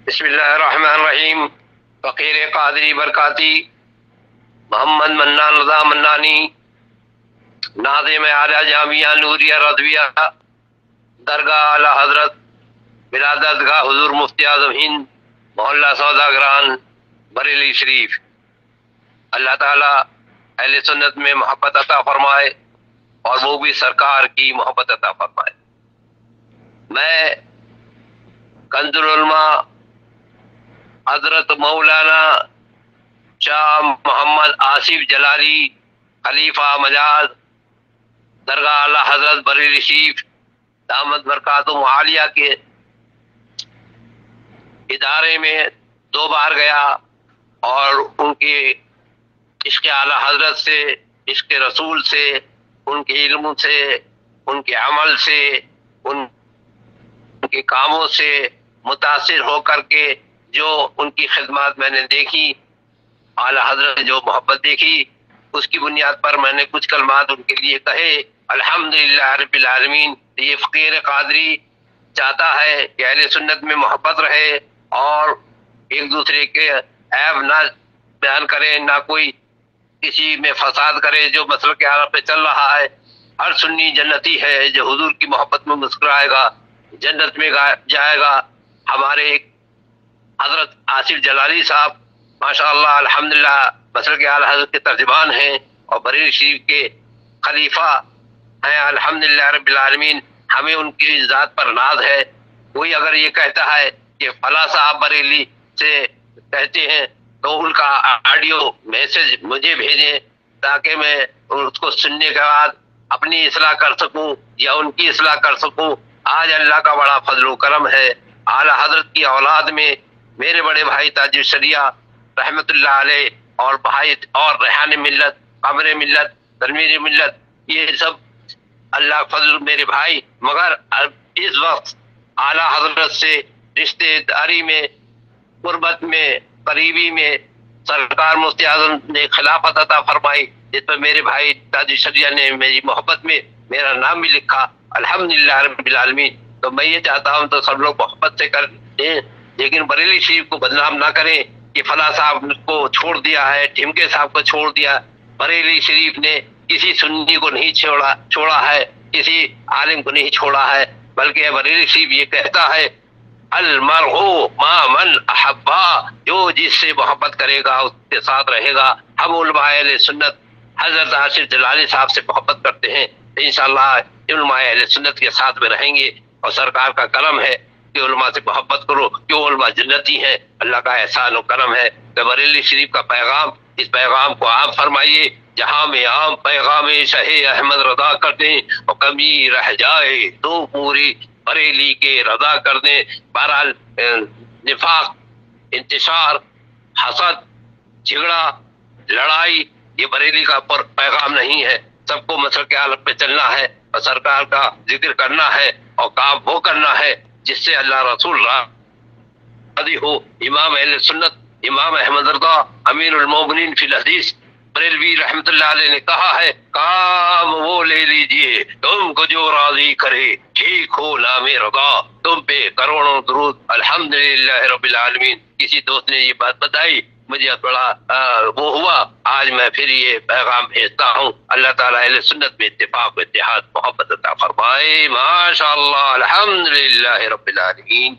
بسم اللہ الرحمن الرحیم۔ فقیر قادری برکاتی محمد منان رضا منانی، ناظم اعلیٰ جامعہ نوریہ رضویہ، درگاہ اعلی حضرت ولادت گاہ حضور مفتی اعظم ہند محلہ سوداگران بریلی شریف۔ اللہ تعالیٰ اہل سنت میں محبت عطا فرمائے اور وہ بھی سرکار کی محبت عطا فرمائے۔ میں کنز العلماء حضرت مولانا شاہ محمد آصف جلالی خلیفہ مجاز درگاہ اعلی حضرت بریلی شریف دامت برکاتہم عالیہ کے ادارے میں 2 بار گیا اور ان کے عشق اعلی حضرت سے، عشق رسول سے، ان کے علم سے، ان کے عمل سے، ان کے کاموں سے متاثر ہو کر کے جو ان کی خدمات میں نے دیکھی، اعلی حضرت نے جو محبت دیکھی، اس کی بنیاد پر میں نے کچھ کلمات ان کے لیے کہے۔ الحمدللہ رب العالمین۔ یہ فقیر قادری چاہتا ہے کہ اہل سنت میں محبت رہے اور ایک دوسرے کے عیب نہ بیان کرے، نہ کوئی کسی میں فساد کرے جو مسلک اعلیٰ پہ چل رہا ہے۔ ہر سنی جنتی ہے جو حضور کی محبت میں مسکرائے گا جنت میں جائے گا۔ ہمارے حضرت آصف جلالی صاحب ماشاءاللہ الحمدللہ مسلک اعلیٰ حضرت کے ترجمان ہیں اور بریلی شریف کے خلیفہ ہیں الحمدللہ رب العالمین۔ ہمیں ان کی ذات پر ناز ہے۔ کوئی اگر یہ کہتا ہے کہ فلاں صاحب بریلی سے کہتے ہیں تو ان کا آڈیو میسج مجھے بھیجیں تاکہ میں اس کو سننے کے بعد اپنی اصلاح کر سکوں یا ان کی اصلاح کر سکوں۔ آج اللہ کا بڑا فضل و کرم ہے، اعلیٰ حضرت کی اولاد میں میرے بڑے بھائی تاج الشریعہ رحمت اللہ علیہ اور بھائی اور ریحان ملت، قمر ملت، تنویر ملت، یہ سب اللہ فضل میرے بھائی، مگر اس وقت اعلیٰ حضرت سے رشتے داری میں، قربت میں، قریبی میں سرکار مفتی اعظم نے خلافت عطا فرمائی، جس پر میرے بھائی تاج الشریعہ نے میری محبت میں میرا نام بھی لکھا الحمدللہ رب العالمین۔ تو میں یہ چاہتا ہوں تو سب لوگ محبت سے کر دیں، لیکن بریلی شریف کو بدنام نہ کریں کہ فلاں صاحب کو چھوڑ دیا ہے، ٹھمکے صاحب کو چھوڑ دیا۔ بریلی شریف نے کسی سنی کو نہیں چھوڑا ہے، کسی عالم کو نہیں چھوڑا ہے، بلکہ بریلی شریف یہ کہتا ہے المرء مع من احبا، جو جس سے محبت کرے گا اس کے ساتھ رہے گا۔ ہم علماء اہل سنت حضرت آصف جلالی صاحب سے محبت کرتے ہیں، انشاءاللہ علماء اہل سنت کے ساتھ میں رہیں گے، اور سرکار کا کرم ہے کہ علماء سے محبت کرو کیوں علماء جنتی ہیں۔ اللہ کا احسان و کرم ہے کہ بریلی شریف کا پیغام، اس پیغام کو عام فرمائیے، جہاں میں عام پیغام شاہ احمد رضا کر دیں اور کمی رہ جائے تو پوری بریلی کے رضا کر دیں۔ بہرحال نفاق، انتشار، حسد، جھگڑا، لڑائی یہ بریلی کا پیغام نہیں ہے۔ سب کو مسلک اعلیٰ پہ چلنا ہے اور سرکار کا ذکر کرنا ہے اور کام وہ کرنا ہے جس سے اللہ رسول راضی ہو۔ امام اہل سنت امام احمد رضا امیر المومنین فی الحدیث بریلوی رحمت اللہ علیہ نے کہا ہے کام وہ لے لیجئے تم کو جو راضی کرے، ٹھیک ہو نام رضا، تم پہ کروڑوں درود الحمدللہ رب العالمین۔ کسی دوست نے یہ بات بتائی، مجھے بڑا وہ ہوا، آج میں پھر یہ پیغام بھیجتا ہوں۔ اللہ تعالیٰ اہل سنت میں اتفاق و اتحاد محبت عطا فرمائے۔ ماشاءاللہ الحمدللہ رب العالمین۔